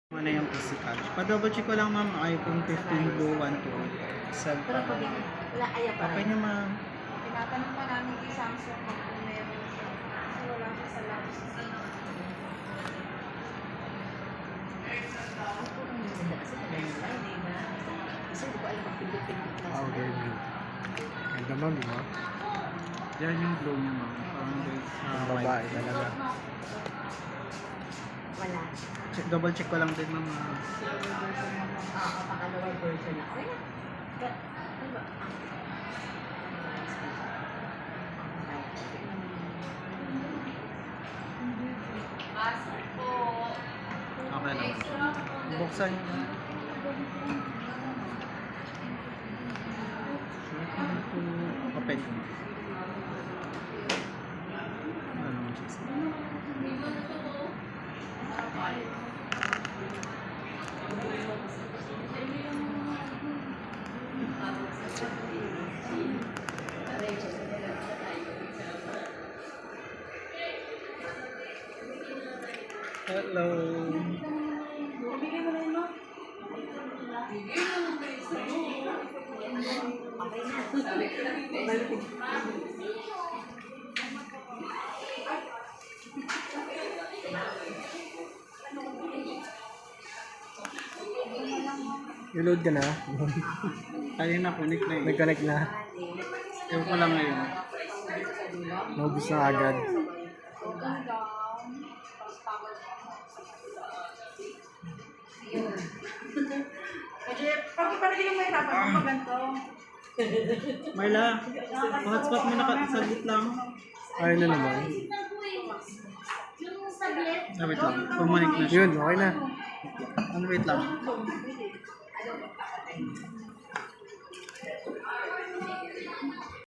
Ano yung physical? Pa-double check ko lang ma'am, iPhone 15 Pro 1 to cell Pero pa. pwede ka. Wala, ayaw pa Okay rin. na ma'am. Tinatanong pa namin kay Samsung kung meron siya. Kasi wala siya sa labs. Ako ang naganda kasi taga nila, di ba? Kasi hindi ko alam ang pindot-pindot lang. Ah, okay. Ganda ma'am, di ba? Yan yung glow niya ma'am. Parang Babae talaga. Wala. Double check ko lang din ma'am. Oo, pangalawang version na. Okay na. Ano ba? Okay lang. Buksan niyo ma'am. Open ko ma'am. Ano naman siya? Hello. Bigay mo na yun, no? I-load ka na? Tayo na, connect na eh. Nag-connect na? Ewan ko lang ngayon. Naubos na agad. Kasi, pag parang yung may dapat mo ganito. Marla, hotspot mo na saglit lang. Ayun na naman. Ah, wait lang. Pumanik na siya. Yun, okay na. Ano, wait lang.